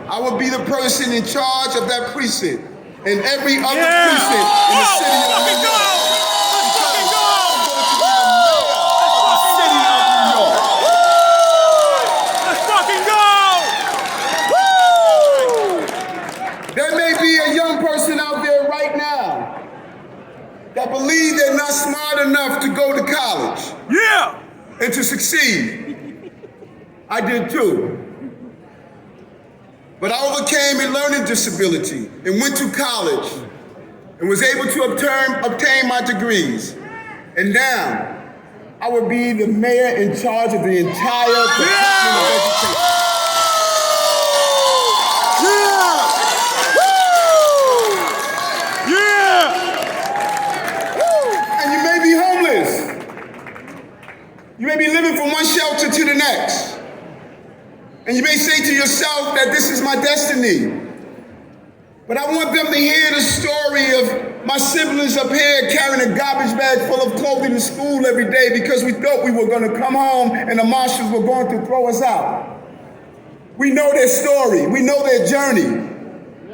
I will be the person in charge of that precinct and every other precinct in the city of New York. There may be a young person out there right now that believe they're not smart enough to go to college and to succeed. I did too. But I overcame a learning disability and went to college and was able to obtain my degrees. And now, I will be the mayor in charge of the entire Department of Education. And you may be homeless. You may be living from one shelter to the next. And you may say to yourself that this is my destiny. But I want them to hear the story of my siblings up here carrying a garbage bag full of clothing to school every day because we thought we were going to come home and the marshals were going to throw us out. We know their story. We know their journey.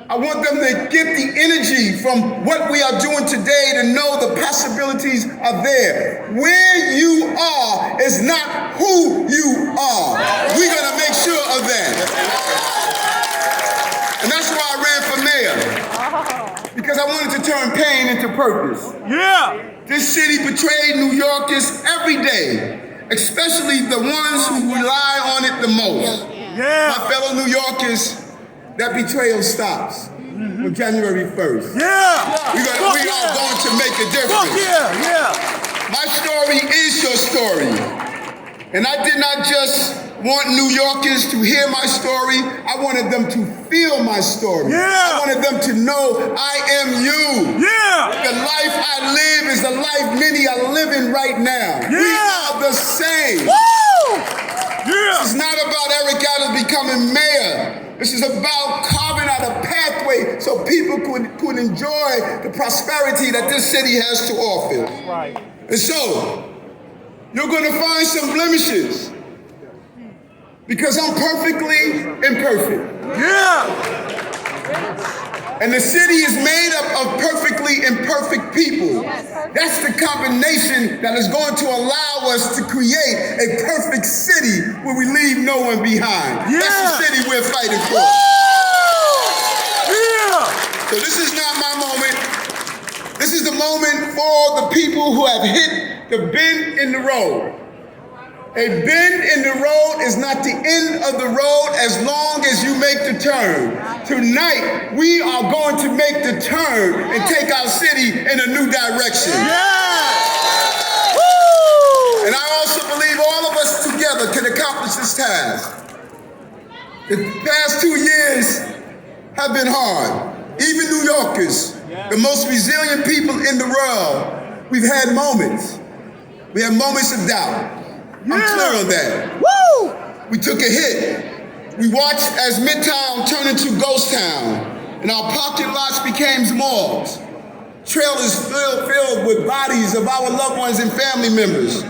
I want them to get the energy from what we are doing today to know the possibilities are there. Where you are is not who you are. We're going to make sure of that. And that's why I ran for mayor. Because I wanted to turn pain into purpose. This city betrayed New Yorkers every day, especially the ones who rely on it the most. My fellow New Yorkers, that betrayal stops on January 1st. We are going to make a difference. My story is your story. And I did not just want New Yorkers to hear my story. I wanted them to feel my story. I wanted them to know I am you. The life I live is the life many are living right now. We are the same. This is not about Eric Adams becoming mayor. This is about carving out a pathway so people could enjoy the prosperity that this city has to offer. And so, you're going to find some blemishes because I'm perfectly imperfect. And the city is made up of perfectly imperfect people. That's the combination that is going to allow us to create a perfect city where we leave no one behind. That's the city we're fighting for. So this is not my moment. This is the moment for the people who have hit the bend in the road. A bend in the road is not the end of the road as long as you make the turn. Tonight, we are going to make the turn and take our city in a new direction. And I also believe all of us together can accomplish this task. The past 2 years have been hard. Even New Yorkers, the most resilient people in the world, we've had moments. We have moments of doubt. I'm clear on that. We took a hit. We watched as Midtown turned into Ghost Town, and our parking lots became morgues. Trailers filled with bodies of our loved ones and family members.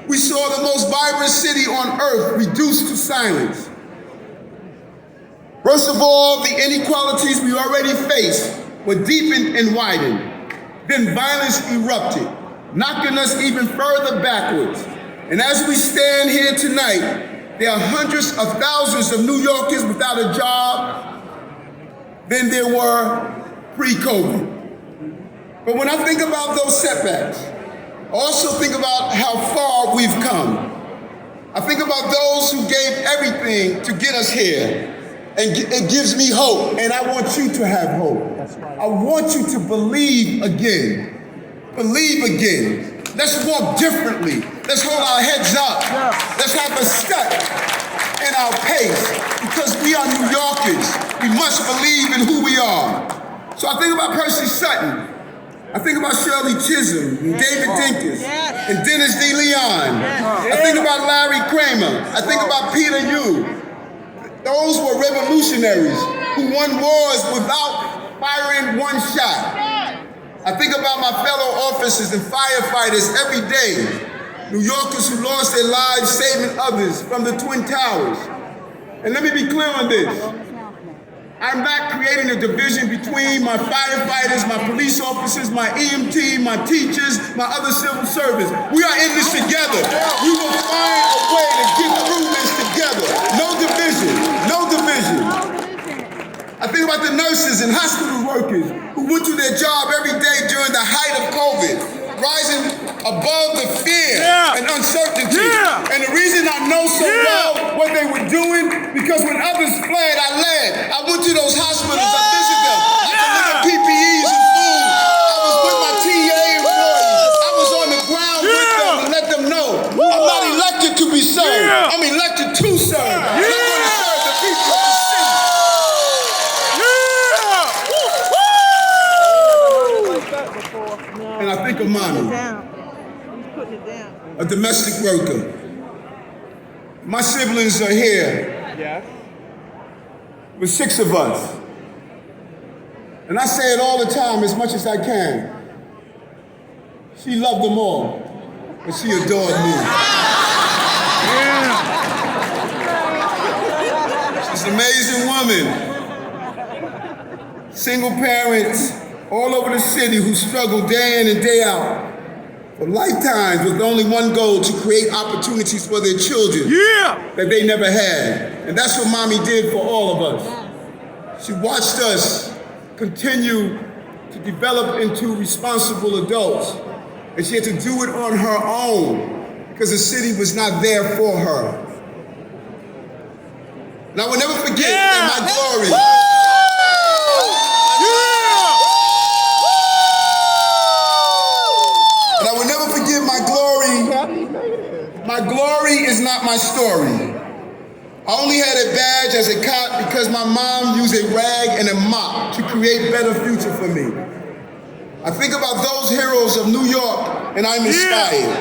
We saw the most vibrant city on earth reduced to silence. Worst of all, the inequalities we already faced were deepened and widened. Then violence erupted, knocking us even further backwards. And as we stand here tonight, there are hundreds of thousands of New Yorkers without a job than there were pre-COVID. But when I think about those setbacks, I also think about how far we've come. I think about those who gave everything to get us here. And it gives me hope, and I want you to have hope. I want you to believe again. Believe again. Let's walk differently. Let's hold our heads up. Let's have a step in our pace because we are New Yorkers. We must believe in who we are. So I think about Percy Sutton. I think about Shirley Chisholm, and David Dinkins, and Dennis DeLeon. I think about Larry Kramer. I think about Peter Yu. Those were revolutionaries who won wars without firing one shot. I think about my fellow officers and firefighters every day. New Yorkers who lost their lives saving others from the Twin Towers. And let me be clear on this. I'm not creating a division between my firefighters, my police officers, my EMT, my teachers, my other civil servants. We are in this together. We will find a way to get through this together. No division, no division. I think about the nurses and hospital workers who went to their job every day during the height of COVID, rising above the fear and uncertainty. And the reason I know so well what they were doing, because when others fled, I led. I went to those hospitals, I visited them, I delivered PPEs and food. I was with my TA employees. I was on the ground with them to let them know I'm not elected to be served. I'm elected to serve. I'm going to serve the people of the city. And I think of mommy, a domestic worker. My siblings are here. With 6 of us. And I say it all the time as much as I can. She loved them all, but she adored me. She's an amazing woman. Single parents all over the city who struggle day in and day out for lifetimes with only one goal: to create opportunities for their children that they never had. And that's what mommy did for all of us. She watched us continue to develop into responsible adults. And she had to do it on her own because the city was not there for her. And I will never forget in my glory. And I will never forget my glory. My glory is not my story. I only had a badge as a cop because my mom used a rag and a mop to create a better future for me. I think about those heroes of New York and I'm inspired.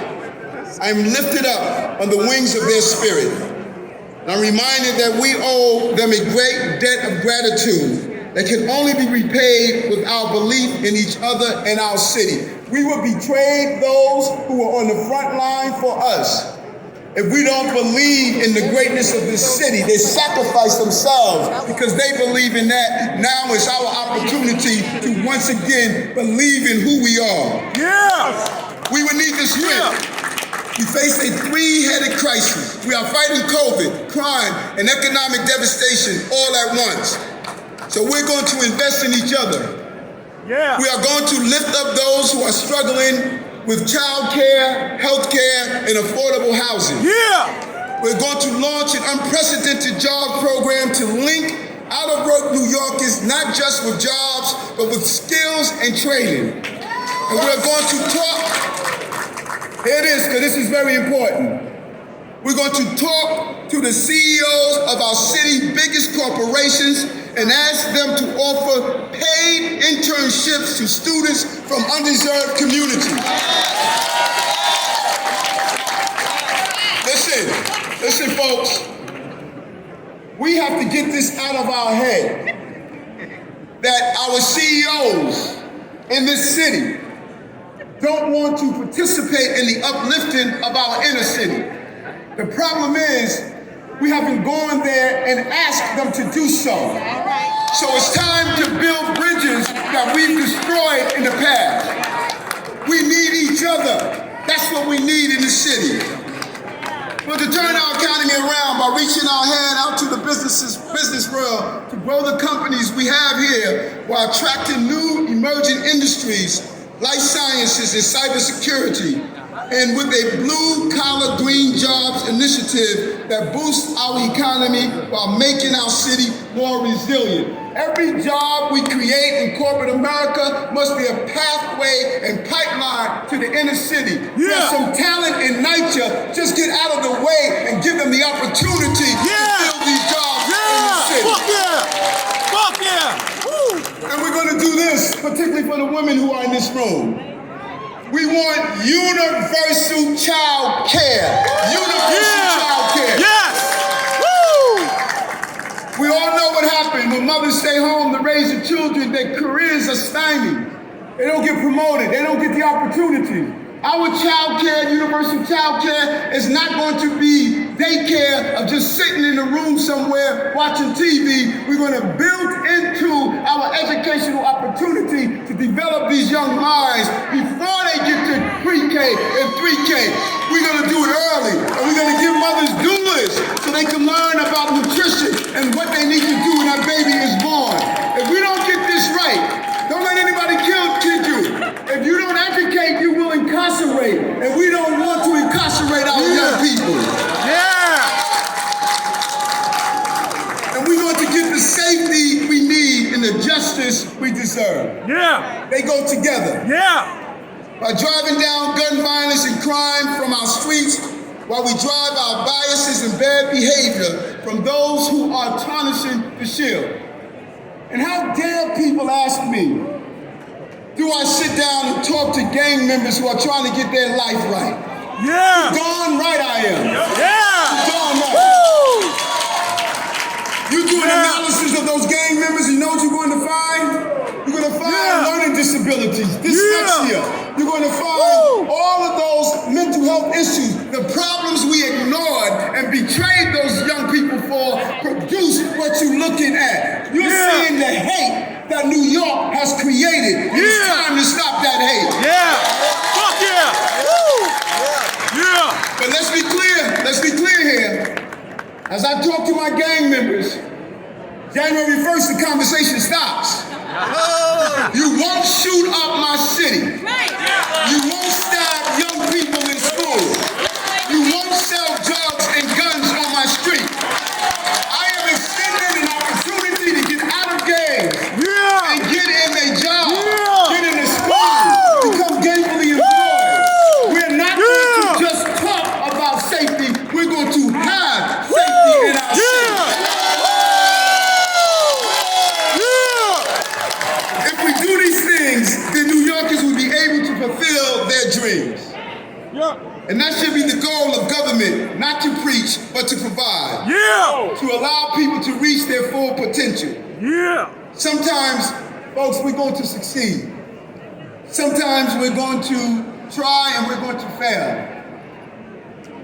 I'm lifted up on the wings of their spirit. And I'm reminded that we owe them a great debt of gratitude that can only be repaid with our belief in each other and our city. We will betray those who are on the front line for us. If we don't believe in the greatness of this city, they sacrifice themselves because they believe in that. Now is our opportunity to once again believe in who we are. We would need the strength. We face a 3-headed crisis. We are fighting COVID, crime, and economic devastation all at once. So we're going to invest in each other. We are going to lift up those who are struggling with child care, health care, and affordable housing. We're going to launch an unprecedented job program to link out-of-work New Yorkers not just with jobs, but with skills and training. And we're going to talk, here it is, because this is very important. We're going to talk to the CEOs of our city's biggest corporations and ask them to offer paid internships to students from undeserved communities. Listen, folks. We have to get this out of our head that our CEOs in this city don't want to participate in the uplifting of our inner city. The problem is, we haven't gone there and asked them to do so. So it's time to build bridges that we've destroyed in the past. We need each other. That's what we need in the city. But to turn our economy around by reaching our hand out to the business world to grow the companies we have here while attracting new emerging industries, life sciences and cybersecurity, and with a blue-collar green jobs initiative that boosts our economy while making our city more resilient. Every job we create in corporate America must be a pathway and pipeline to the inner city. There's some talent in NYCHA. Just get out of the way and give them the opportunity to build these jobs in the city. And we're going to do this, particularly for the women who are in this room. We want universal child care. Child care. We all know what happened when mothers stay home to raise their children. Their careers are stymied. They don't get promoted. They don't get the opportunity. Our child care, universal child care, is not going to be daycare of just sitting in a room somewhere watching TV. We're going to build develop these young minds before they get to pre-K and 3K. We're gonna do it early, and we're gonna give mothers doulas so they can learn about nutrition and what they need to do when that baby is born. If we don't get this right, don't let anybody kid you. If you don't educate, you will incarcerate, and we don't want to incarcerate our young people. And we want to get the safety we need and the justice we deserve. They go together. By driving down gun violence and crime from our streets, while we drive our biases and bad behavior from those who are tarnishing the shield. And how dare people ask me, do I sit down and talk to gang members who are trying to get their life right? Darn right I am. Darn right. You do an analysis of those gang members, you know what you're going to find? You're going to find learning disabilities, dyslexia. You're going to find all of those mental health issues, the problems we ignored and betrayed those young people for, produce what you're looking at. You're seeing the hate that New York has created. And it's time to stop that hate. But let's be clear here. As I talk to my gang members, January 1st, the conversation stops. You won't shoot up my city. You won't stab young people in school. You won't sell drugs and guns on my street. I am extending an opportunity to get out of gangs and get in a job, get in a school, become gainfully employed. We're not going to just talk about safety. We're going to have safety in our city. If we do these things, then New Yorkers will be able to fulfill their dreams. And that should be the goal of government, not to preach, but to provide. To allow people to reach their full potential. Sometimes, folks, we're going to succeed. Sometimes we're going to try and we're going to fail.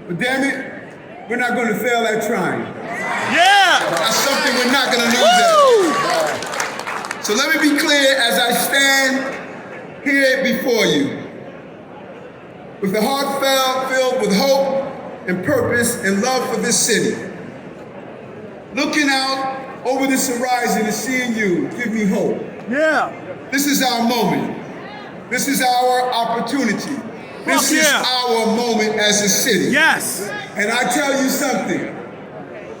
But damn it, we're not going to fail at trying. That's something we're not going to lose at. So let me be clear as I stand here before you, with a heart filled with hope and purpose and love for this city. Looking out over this horizon and seeing you give me hope. This is our moment. This is our opportunity. This is our moment as a city. And I tell you something,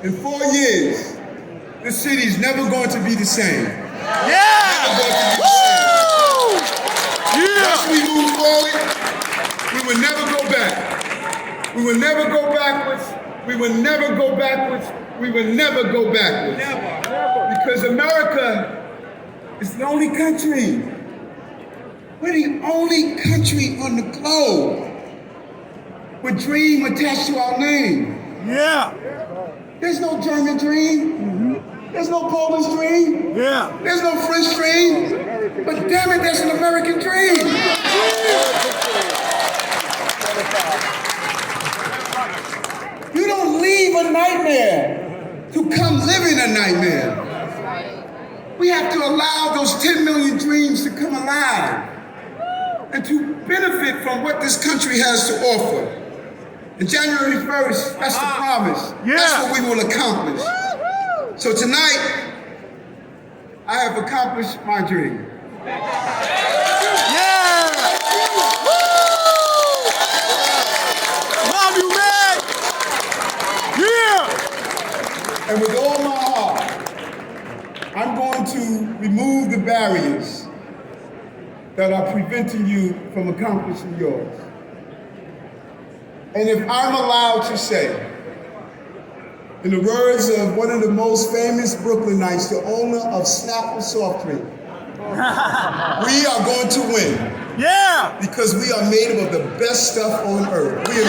in 4 years, this city is never going to be the same. Never going to be the same. Once we move forward, we will never go back. We will never go backwards. We will never go backwards. We will never go backwards. Because America is the only country. We're the only country on the globe with dream attached to our name. There's no German dream. There's no Polish dream. There's no French dream. But damn it, there's an American dream. You don't leave a nightmare to come live in a nightmare. We have to allow those 10 million dreams to come alive and to benefit from what this country has to offer. And January 1st, that's the promise. That's what we will accomplish. So tonight, I have accomplished my dream. Love you, man! And with all my heart, I'm going to remove the barriers that are preventing you from accomplishing yours. And if I'm allowed to say, in the words of one of the most famous Brooklynites, the owner of Snapple Soft Drink, we are going to win. Because we are made up of the best stuff on earth. We are